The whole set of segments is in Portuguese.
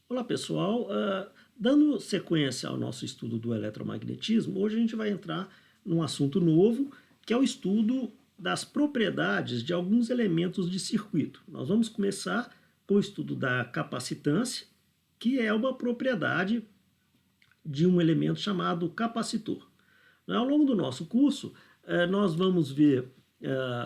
Olá pessoal, dando sequência ao nosso estudo do eletromagnetismo, hoje a gente vai entrar num assunto novo, que é o estudo das propriedades de alguns elementos de circuito. Nós vamos começar com o estudo da capacitância, que é uma propriedade de um elemento chamado capacitor. Ao longo do nosso curso, nós vamos ver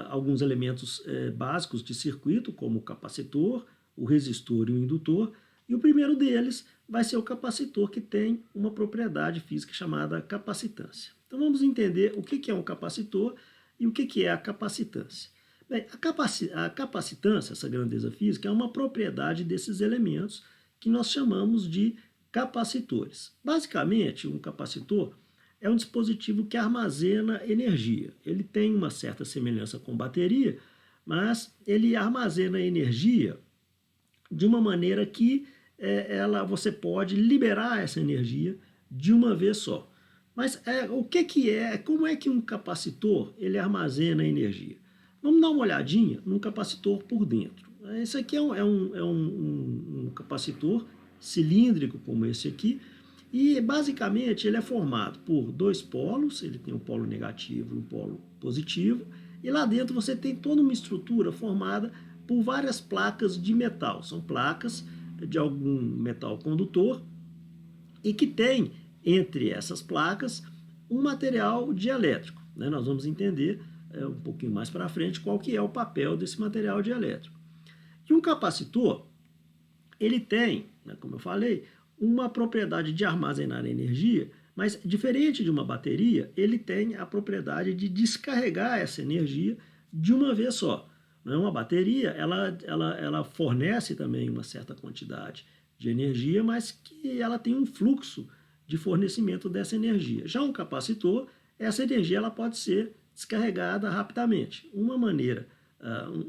alguns elementos básicos de circuito, como o capacitor, o resistor e o indutor, e o primeiro deles vai ser o capacitor, que tem uma propriedade física chamada capacitância. Então vamos entender o que é um capacitor e o que é a capacitância. Bem, a capacitância, essa grandeza física, é uma propriedade desses elementos que nós chamamos de capacitores. Basicamente, um capacitor é um dispositivo que armazena energia. Ele tem uma certa semelhança com bateria, mas ele armazena energia de uma maneira que você pode liberar essa energia de uma vez só. Mas como é que um capacitor ele armazena energia? Vamos dar uma olhadinha num capacitor por dentro. Esse aqui é um capacitor cilíndrico como esse aqui, e basicamente ele é formado por dois polos, ele tem um polo negativo e um polo positivo, e lá dentro você tem toda uma estrutura formada por várias placas de metal. São placas de algum metal condutor e que tem entre essas placas um material dielétrico. Nós vamos entender um pouquinho mais para frente qual que é o papel desse material dielétrico. E um capacitor, ele tem, como eu falei, uma propriedade de armazenar energia, mas diferente de uma bateria, ele tem a propriedade de descarregar essa energia de uma vez só. Uma bateria, ela fornece também uma certa quantidade de energia, mas que ela tem um fluxo de fornecimento dessa energia. Já um capacitor, essa energia ela pode ser descarregada rapidamente. Uma maneira,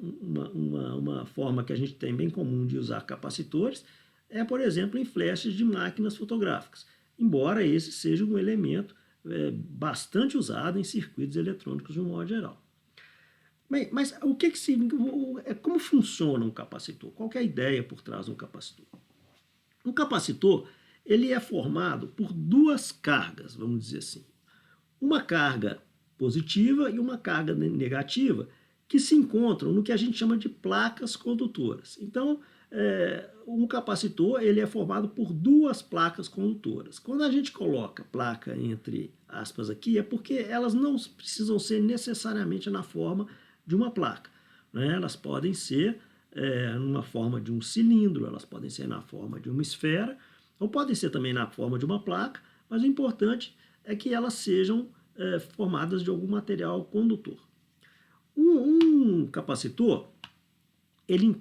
uma forma que a gente tem bem comum de usar capacitores é, por exemplo, em flashes de máquinas fotográficas, embora esse seja um elemento bastante usado em circuitos eletrônicos de um modo geral. Bem, mas como funciona um capacitor? Qual é a ideia por trás de um capacitor? Um capacitor ele é formado por duas cargas, vamos dizer assim. Uma carga positiva e uma carga negativa que se encontram no que a gente chama de placas condutoras. Então, um capacitor ele é formado por duas placas condutoras. Quando a gente coloca placa entre aspas aqui, é porque elas não precisam ser necessariamente na forma de uma placa. Elas podem ser numa forma de um cilindro, elas podem ser na forma de uma esfera, ou podem ser também na forma de uma placa, mas o importante é que elas sejam formadas de algum material condutor. Um capacitor, ele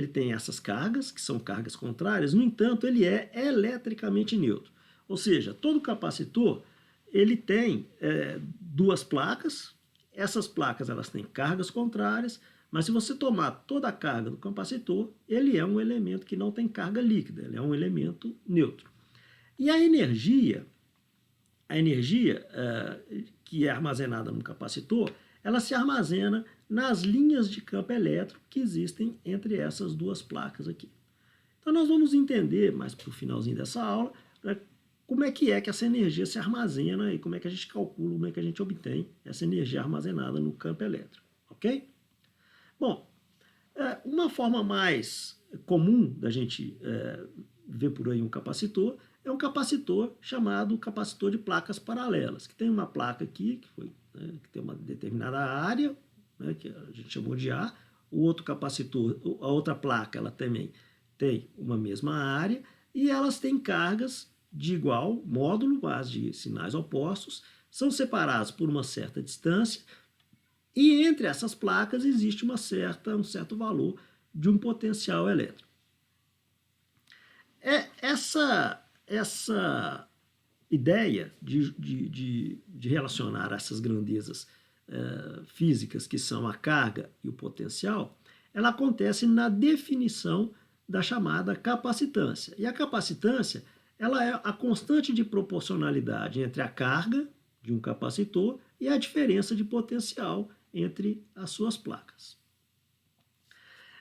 tem essas cargas, que são cargas contrárias, no entanto, ele é eletricamente neutro. Ou seja, todo capacitor ele tem duas placas, essas placas elas têm cargas contrárias, mas se você tomar toda a carga do capacitor, ele é um elemento que não tem carga líquida, ele é um elemento neutro. E a energia que é armazenada no capacitor, ela se armazena nas linhas de campo elétrico que existem entre essas duas placas aqui. Então nós vamos entender mais para o finalzinho dessa aula como é que essa energia se armazena e como é que a gente calcula, como é que a gente obtém essa energia armazenada no campo elétrico, ok? Bom, uma forma mais comum da gente ver por aí um capacitor é um capacitor chamado capacitor de placas paralelas, que tem uma placa aqui que tem uma determinada área, que a gente chamou de A, o outro capacitor, a outra placa, ela também tem uma mesma área, e elas têm cargas de igual módulo, mas de sinais opostos, são separados por uma certa distância, e entre essas placas existe um certo valor de um potencial elétrico. Essa ideia de relacionar essas grandezas físicas, que são a carga e o potencial, ela acontece na definição da chamada capacitância. E a capacitância ela é a constante de proporcionalidade entre a carga de um capacitor e a diferença de potencial entre as suas placas.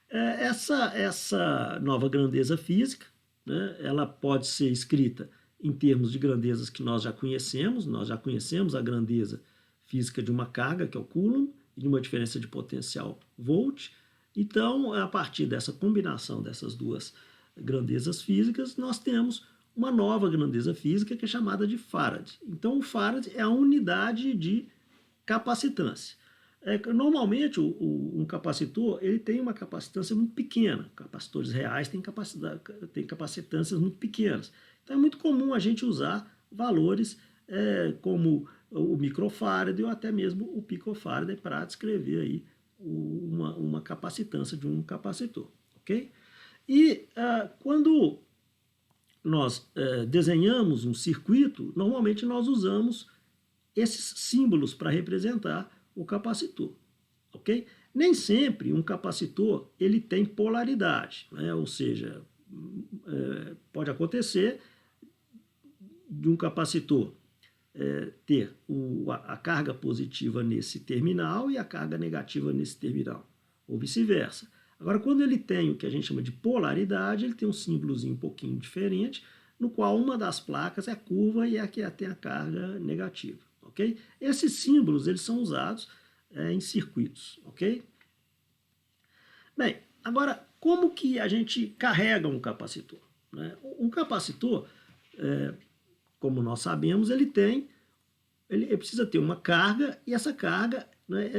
Essa nova grandeza física né, ela pode ser escrita em termos de grandezas que nós já conhecemos a grandeza física de uma carga, que é o Coulomb, e de uma diferença de potencial volt. Então, a partir dessa combinação dessas duas grandezas físicas, nós temos uma nova grandeza física que é chamada de Farad. Então, o Farad é a unidade de capacitância. Normalmente, um capacitor ele tem uma capacitância muito pequena. Capacitores reais têm capacitâncias muito pequenas. Então, é muito comum a gente usar valores como o microfarad ou até mesmo o picofarad para descrever aí uma capacitância de um capacitor. Ok? E quando nós desenhamos um circuito, normalmente nós usamos esses símbolos para representar o capacitor, ok? Nem sempre um capacitor ele tem polaridade, né? Ou seja, pode acontecer de um capacitor ter a carga positiva nesse terminal e a carga negativa nesse terminal, ou vice-versa. Agora, quando ele tem o que a gente chama de polaridade, ele tem um símbolozinho um pouquinho diferente, no qual uma das placas é curva e a que tem a carga negativa. Okay? Esses símbolos eles são usados em circuitos. Okay? Bem, agora, como que a gente carrega um capacitor? Né? Um capacitor, como nós sabemos, ele precisa ter uma carga, e essa carga, né,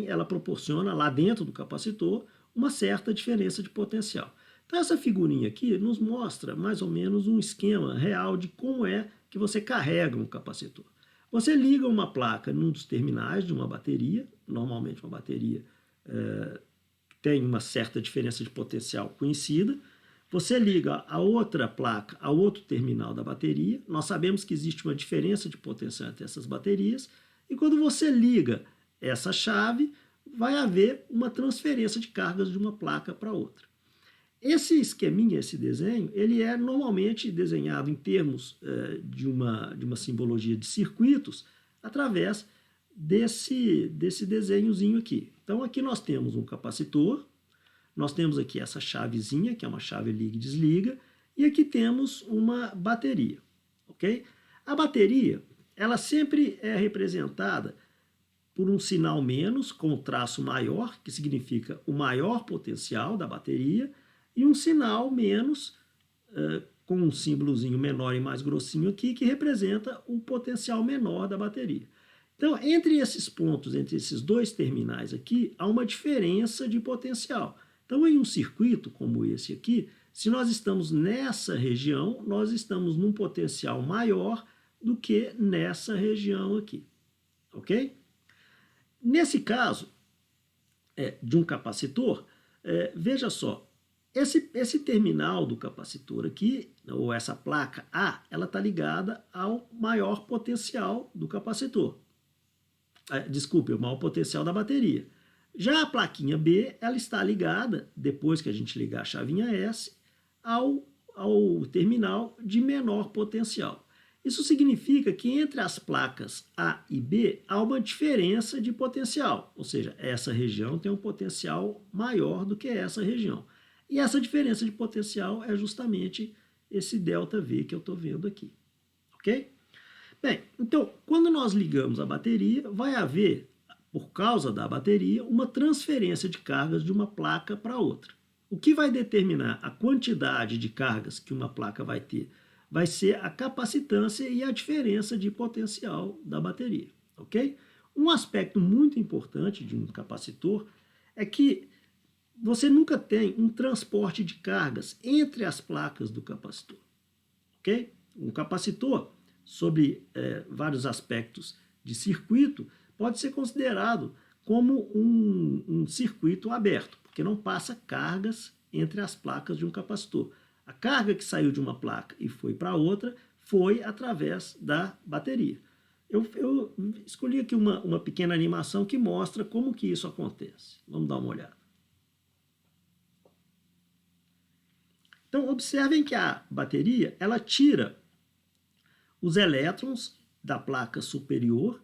ela proporciona lá dentro do capacitor uma certa diferença de potencial. Então, essa figurinha aqui nos mostra mais ou menos um esquema real de como é que você carrega um capacitor. Você liga uma placa num dos terminais de uma bateria, normalmente uma bateria tem uma certa diferença de potencial conhecida. Você liga a outra placa a outro terminal da bateria. Nós sabemos que existe uma diferença de potencial entre essas baterias. E quando você liga essa chave, vai haver uma transferência de cargas de uma placa para outra. Esse esqueminha, esse desenho, ele é normalmente desenhado em termos de uma simbologia de circuitos através desse desenhozinho aqui. Então, aqui nós temos um capacitor, nós temos aqui essa chavezinha, que é uma chave liga e desliga, e aqui temos uma bateria. Ok? A bateria, ela sempre é representada por um sinal menos, com o traço maior, que significa o maior potencial da bateria, e um sinal menos, com um símbolozinho menor e mais grossinho aqui, que representa o potencial menor da bateria. Então, entre esses pontos, entre esses dois terminais aqui, há uma diferença de potencial. Então, em um circuito como esse aqui, se nós estamos nessa região, nós estamos num potencial maior do que nessa região aqui. Ok? Nesse caso de um capacitor, veja só, esse terminal do capacitor aqui, ou essa placa A, ela está ligada ao maior potencial do capacitor. Desculpe, o maior potencial da bateria. Já a plaquinha B, ela está ligada, depois que a gente ligar a chavinha S, ao terminal de menor potencial. Isso significa que entre as placas A e B há uma diferença de potencial, ou seja, essa região tem um potencial maior do que essa região. E essa diferença de potencial é justamente esse ΔV que eu estou vendo aqui. Ok? Bem, então, quando nós ligamos a bateria, vai haver, por causa da bateria, uma transferência de cargas de uma placa para outra. O que vai determinar a quantidade de cargas que uma placa vai ter vai ser a capacitância e a diferença de potencial da bateria. Ok? Um aspecto muito importante de um capacitor é que você nunca tem um transporte de cargas entre as placas do capacitor. Ok? Um capacitor, sob vários aspectos de circuito, pode ser considerado como um circuito aberto, porque não passa cargas entre as placas de um capacitor. A carga que saiu de uma placa e foi para outra foi através da bateria. Eu escolhi aqui uma pequena animação que mostra como que isso acontece. Vamos dar uma olhada. Então, observem que a bateria ela tira os elétrons da placa superior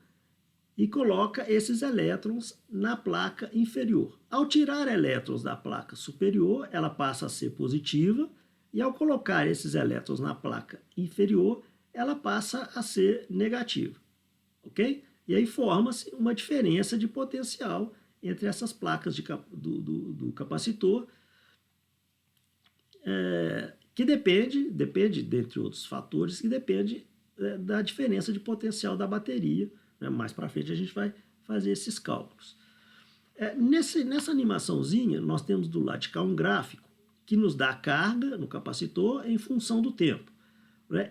e coloca esses elétrons na placa inferior. Ao tirar elétrons da placa superior, ela passa a ser positiva, E ao colocar esses elétrons na placa inferior, ela passa a ser negativa, ok? E aí forma-se uma diferença de potencial entre essas placas do capacitor, que depende, dentre outros fatores, que depende da diferença de potencial da bateria. Né? Mais para frente a gente vai fazer esses cálculos. Nessa animaçãozinha, nós temos do lado de cá um gráfico que nos dá a carga no capacitor em função do tempo.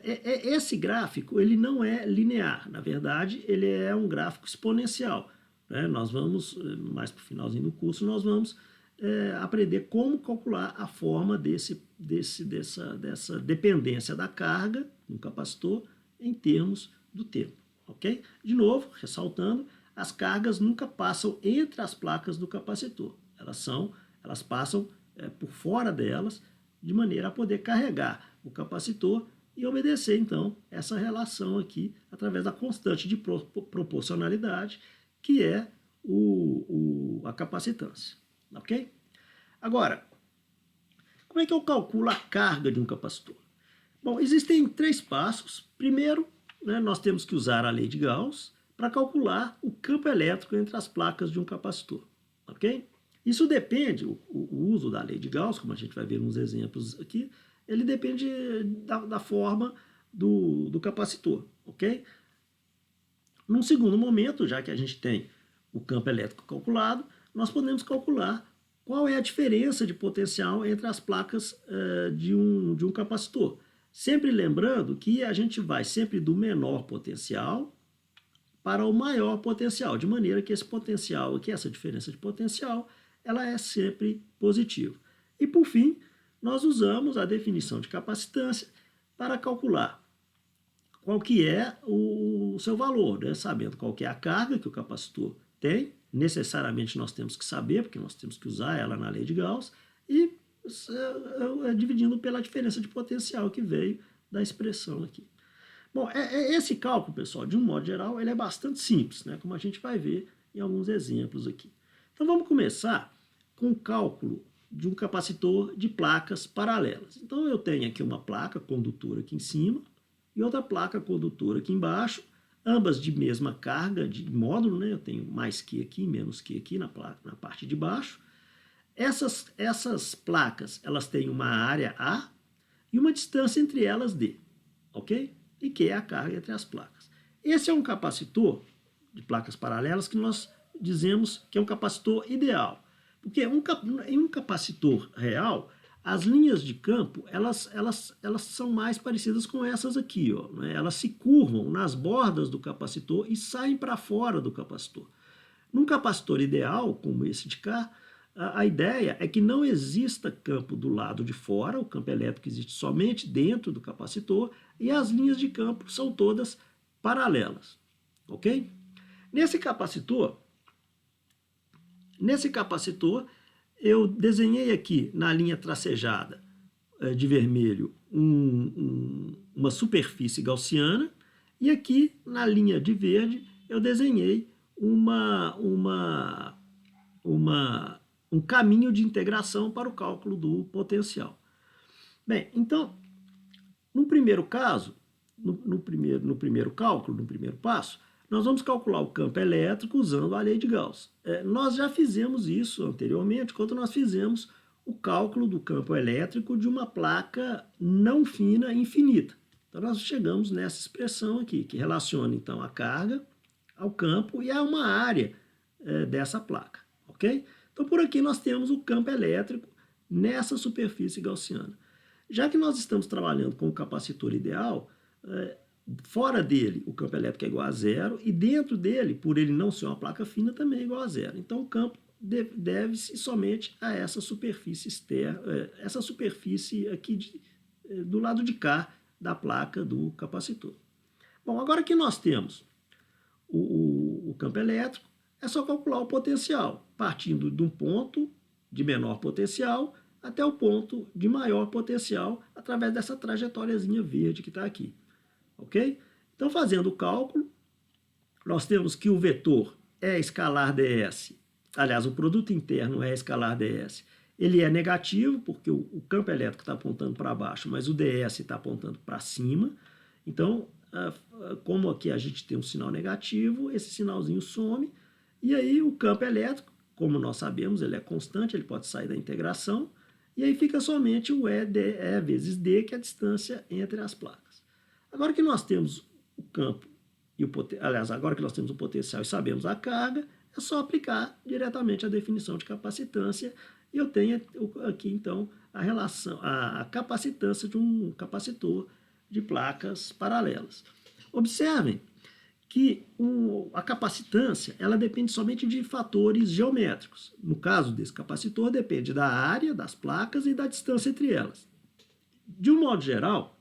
Esse gráfico ele não é linear, na verdade ele é um gráfico exponencial. Nós vamos, mais para o finalzinho do curso, nós vamos aprender como calcular a forma dessa dependência da carga no capacitor em termos do tempo. Okay? De novo, ressaltando, as cargas nunca passam entre as placas do capacitor. Elas passam por fora delas, de maneira a poder carregar o capacitor e obedecer, então, essa relação aqui através da constante de proporcionalidade, que é a capacitância. Ok? Agora, como é que eu calculo a carga de um capacitor? Bom, existem 3 passos. Primeiro, nós temos que usar a lei de Gauss para calcular o campo elétrico entre as placas de um capacitor. Ok? Isso depende, o uso da lei de Gauss, como a gente vai ver nos exemplos aqui, ele depende da forma do capacitor, ok? Num segundo momento, já que a gente tem o campo elétrico calculado, nós podemos calcular qual é a diferença de potencial entre as placas de um capacitor. Sempre lembrando que a gente vai sempre do menor potencial para o maior potencial, de maneira que esse potencial aqui, essa diferença de potencial, ela é sempre positiva. E por fim, nós usamos a definição de capacitância para calcular qual que é o seu valor, sabendo qual que é a carga que o capacitor tem, necessariamente nós temos que saber, porque nós temos que usar ela na lei de Gauss, e dividindo pela diferença de potencial que veio da expressão aqui. Bom, esse cálculo, pessoal, de um modo geral, ele é bastante simples, né, como a gente vai ver em alguns exemplos aqui. Então vamos começar com o cálculo de um capacitor de placas paralelas. Então eu tenho aqui uma placa condutora aqui em cima e outra placa condutora aqui embaixo, ambas de mesma carga de módulo, né? Eu tenho mais Q aqui, menos Q aqui na parte de baixo. Essas placas, elas têm uma área A e uma distância entre elas D, ok? E Q é a carga entre as placas. Esse é um capacitor de placas paralelas que nós dizemos que é um capacitor ideal. Porque em um capacitor real, as linhas de campo elas são mais parecidas com essas aqui. Ó, né? Elas se curvam nas bordas do capacitor e saem para fora do capacitor. Num capacitor ideal, como esse de cá, a ideia é que não exista campo do lado de fora, o campo elétrico existe somente dentro do capacitor e as linhas de campo são todas paralelas. Ok? Nesse capacitor, eu desenhei aqui na linha tracejada de vermelho uma superfície gaussiana e aqui na linha de verde eu desenhei um caminho de integração para o cálculo do potencial. Bem, então, no primeiro caso, no primeiro cálculo, no primeiro passo, nós vamos calcular o campo elétrico usando a lei de Gauss. Nós já fizemos isso anteriormente, quando nós fizemos o cálculo do campo elétrico de uma placa não fina infinita. Então nós chegamos nessa expressão aqui, que relaciona então a carga ao campo e a uma área dessa placa, ok? Então por aqui nós temos o campo elétrico nessa superfície gaussiana. Já que nós estamos trabalhando com o capacitor ideal, fora dele o campo elétrico é igual a zero e dentro dele, por ele não ser uma placa fina, também é igual a zero. Então o campo deve-se somente a essa superfície externa, essa superfície aqui do lado de cá da placa do capacitor. Bom, agora que nós temos o campo elétrico, é só calcular o potencial, partindo de um ponto de menor potencial até o ponto de maior potencial através dessa trajetóriazinha verde que está aqui. Ok? Então, fazendo o cálculo, nós temos que o vetor é escalar ds, aliás, o produto interno é escalar ds, ele é negativo, porque o campo elétrico está apontando para baixo, mas o DS está apontando para cima. Então, como aqui a gente tem um sinal negativo, esse sinalzinho some, e aí o campo elétrico, como nós sabemos, ele é constante, ele pode sair da integração, e aí fica somente o E vezes D, que é a distância entre as placas. Agora que nós temos o campo, agora que nós temos o potencial e sabemos a carga, é só aplicar diretamente a definição de capacitância, e eu tenho aqui então a relação, a capacitância de um capacitor de placas paralelas. Observem que a capacitância ela depende somente de fatores geométricos. No caso desse capacitor, depende da área das placas e da distância entre elas. De um modo geral,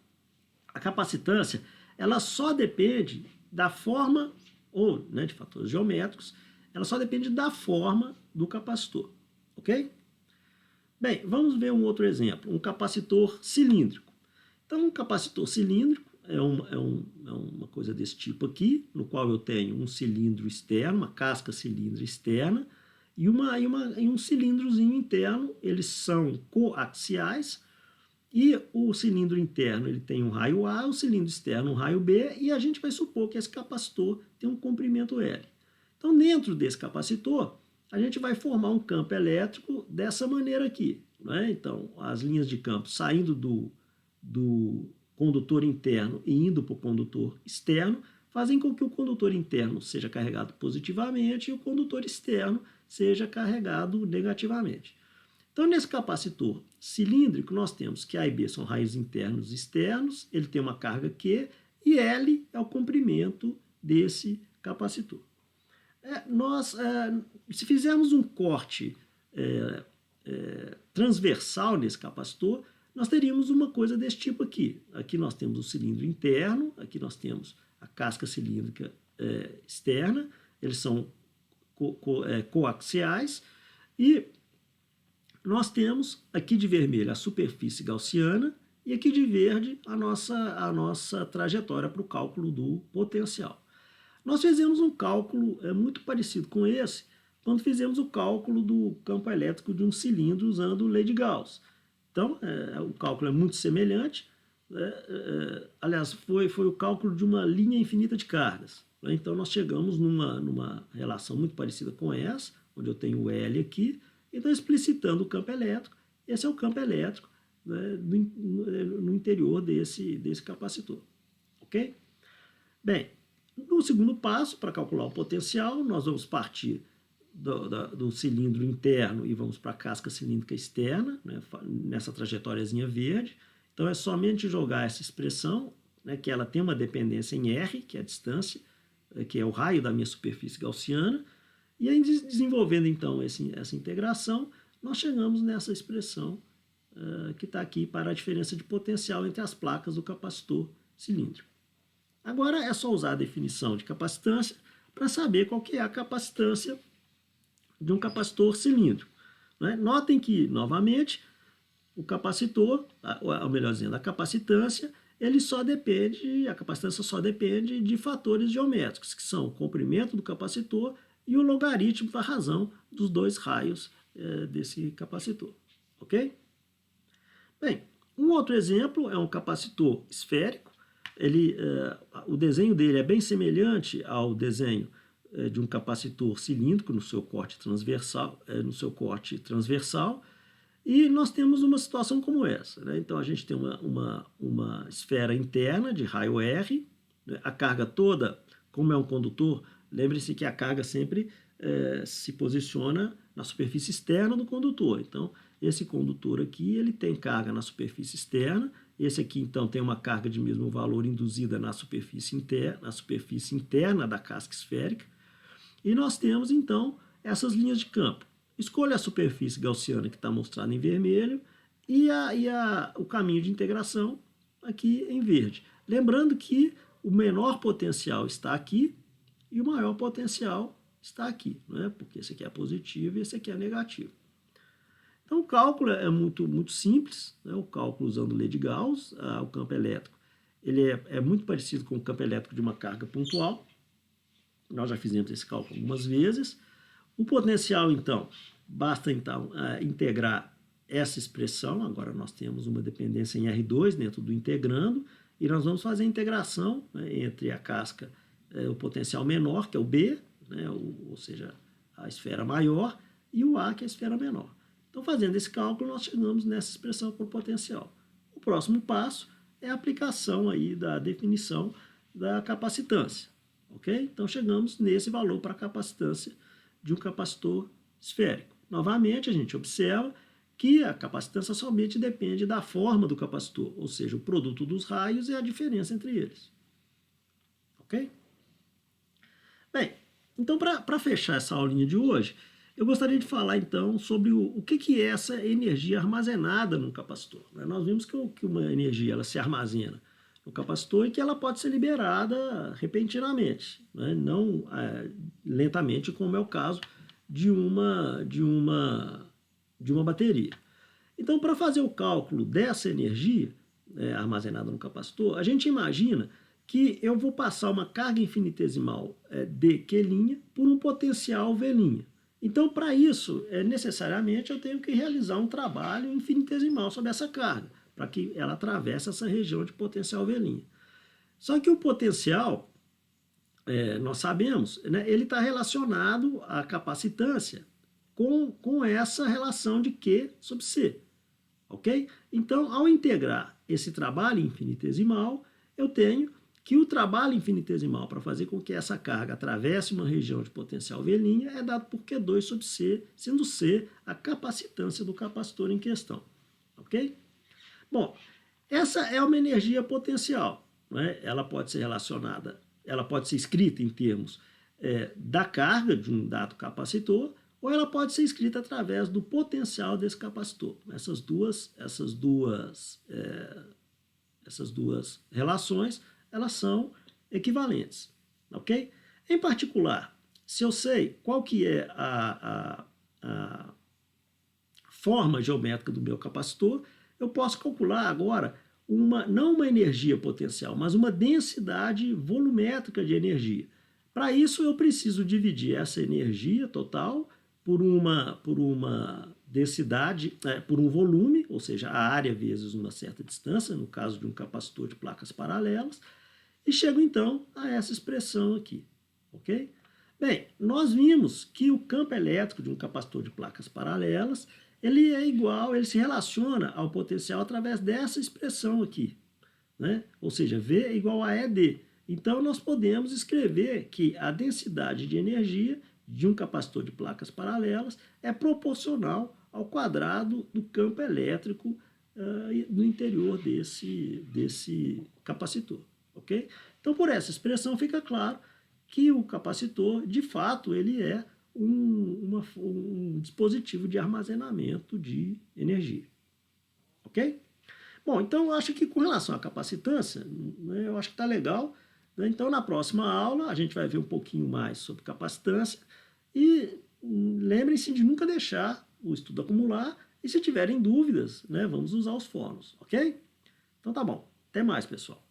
a capacitância ela só depende da forma, ou de fatores geométricos, ela só depende da forma do capacitor. Ok? Bem, vamos ver um outro exemplo, um capacitor cilíndrico. Então, um capacitor cilíndrico é uma coisa desse tipo aqui, no qual eu tenho um cilindro externo, uma casca cilíndrica externa, e um cilindrozinho interno. Eles são coaxiais, e o cilindro interno ele tem um raio A, o cilindro externo um raio B, e a gente vai supor que esse capacitor tem um comprimento L. Então, dentro desse capacitor, a gente vai formar um campo elétrico dessa maneira aqui. Né? Então, as linhas de campo saindo do condutor interno e indo para o condutor externo fazem com que o condutor interno seja carregado positivamente e o condutor externo seja carregado negativamente. Então, nesse capacitor cilíndrico, nós temos que A e B são raios internos e externos, ele tem uma carga Q, e L é o comprimento desse capacitor. Se fizermos um corte transversal nesse capacitor, nós teríamos uma coisa desse tipo aqui. Aqui nós temos o cilindro interno, aqui nós temos a casca cilíndrica externa, eles são coaxiais, e nós temos aqui de vermelho a superfície gaussiana e aqui de verde a nossa trajetória para o cálculo do potencial. Nós fizemos um cálculo muito parecido com esse quando fizemos o cálculo do campo elétrico de um cilindro usando lei de Gauss. Então, o cálculo é muito semelhante. Aliás, foi o cálculo de uma linha infinita de cargas. Então, nós chegamos numa relação muito parecida com essa, onde eu tenho o L aqui. Então, explicitando o campo elétrico, esse é o campo elétrico no interior desse capacitor. Ok? Bem, no segundo passo, para calcular o potencial, nós vamos partir do cilindro interno e vamos para a casca cilíndrica externa, nessa trajetóriazinha verde. Então, é somente jogar essa expressão, que ela tem uma dependência em R, que é a distância, que é o raio da minha superfície gaussiana, e aí, desenvolvendo então essa integração, nós chegamos nessa expressão que está aqui para a diferença de potencial entre as placas do capacitor cilíndrico. Agora é só usar a definição de capacitância para saber qual que é a capacitância de um capacitor cilíndrico. Né? Notem que, novamente, o capacitor, ou melhor dizendo, a capacitância só depende de fatores geométricos, que são o comprimento do capacitor e o logaritmo da razão dos dois raios desse capacitor. Ok? Bem, um outro exemplo é um capacitor esférico. O desenho dele é bem semelhante ao desenho de um capacitor cilíndrico no seu corte transversal, e nós temos uma situação como essa. Né? Então, a gente tem uma esfera interna de raio R, né? A carga toda, como é um condutor, lembre-se que a carga sempre se posiciona na superfície externa do condutor. Então, esse condutor aqui ele tem carga na superfície externa, esse aqui então tem uma carga de mesmo valor induzida na superfície interna da casca esférica, e nós temos então essas linhas de campo. Escolha a superfície gaussiana que está mostrada em vermelho e o caminho de integração aqui em verde. Lembrando que o menor potencial está aqui e o maior potencial está aqui, né? Porque esse aqui é positivo e esse aqui é negativo. Então, o cálculo é muito, muito simples, né? O cálculo usando lei de Gauss, o campo elétrico, ele é muito parecido com o campo elétrico de uma carga pontual. Nós já fizemos esse cálculo algumas vezes. O potencial, então, basta então integrar essa expressão, agora nós temos uma dependência em R2 dentro do integrando, e nós vamos fazer a integração, né, entre a casca, o potencial menor, que é o B, né, ou seja, a esfera maior, e o A, que é a esfera menor. Então, fazendo esse cálculo, nós chegamos nessa expressão por potencial. O próximo passo é a aplicação aí da definição da capacitância. Ok? Então, chegamos nesse valor para a capacitância de um capacitor esférico. Novamente, a gente observa que a capacitância somente depende da forma do capacitor, ou seja, o produto dos raios e a diferença entre eles. Ok? Bem, então, para fechar essa aulinha de hoje, eu gostaria de falar, então, sobre o que é essa energia armazenada no capacitor. Nós vimos que uma energia ela se armazena no capacitor e que ela pode ser liberada repentinamente, né? Não lentamente, como é o caso de uma bateria. Então, para fazer o cálculo dessa energia armazenada no capacitor, a gente imagina que eu vou passar uma carga infinitesimal de Q' por um potencial V'. Então, para isso, necessariamente eu tenho que realizar um trabalho infinitesimal sobre essa carga, para que ela atravesse essa região de potencial V'. Só que o potencial, nós sabemos, né, ele está relacionado à capacitância com essa relação de Q sobre C. Ok? Então, ao integrar esse trabalho infinitesimal, eu tenho que o trabalho infinitesimal para fazer com que essa carga atravesse uma região de potencial V' é dado por Q2 sobre C, sendo C a capacitância do capacitor em questão. Ok? Bom, essa é uma energia potencial. Né? Ela pode ser relacionada, ela pode ser escrita em termos da carga de um dado capacitor, ou ela pode ser escrita através do potencial desse capacitor. Essas duas relações, elas são equivalentes, ok? Em particular, se eu sei qual que é a forma geométrica do meu capacitor, eu posso calcular agora não uma energia potencial, mas uma densidade volumétrica de energia. Para isso, eu preciso dividir essa energia total por uma densidade, por um volume, ou seja, a área vezes uma certa distância, no caso de um capacitor de placas paralelas, e chego então a essa expressão aqui, ok? Bem, nós vimos que o campo elétrico de um capacitor de placas paralelas, ele é igual, ele se relaciona ao potencial através dessa expressão aqui, né? Ou seja, V é igual a ED. Então, nós podemos escrever que a densidade de energia de um capacitor de placas paralelas é proporcional ao quadrado do campo elétrico no interior desse capacitor. Ok? Então, por essa expressão fica claro que o capacitor, de fato, ele é um dispositivo de armazenamento de energia. Ok? Bom, então eu acho que com relação à capacitância, né, eu acho que está legal. Né? Então, na próxima aula, a gente vai ver um pouquinho mais sobre capacitância. E lembrem-se de nunca deixar o estudo acumular. E se tiverem dúvidas, né, vamos usar os fóruns. Ok? Então tá bom. Até mais, pessoal.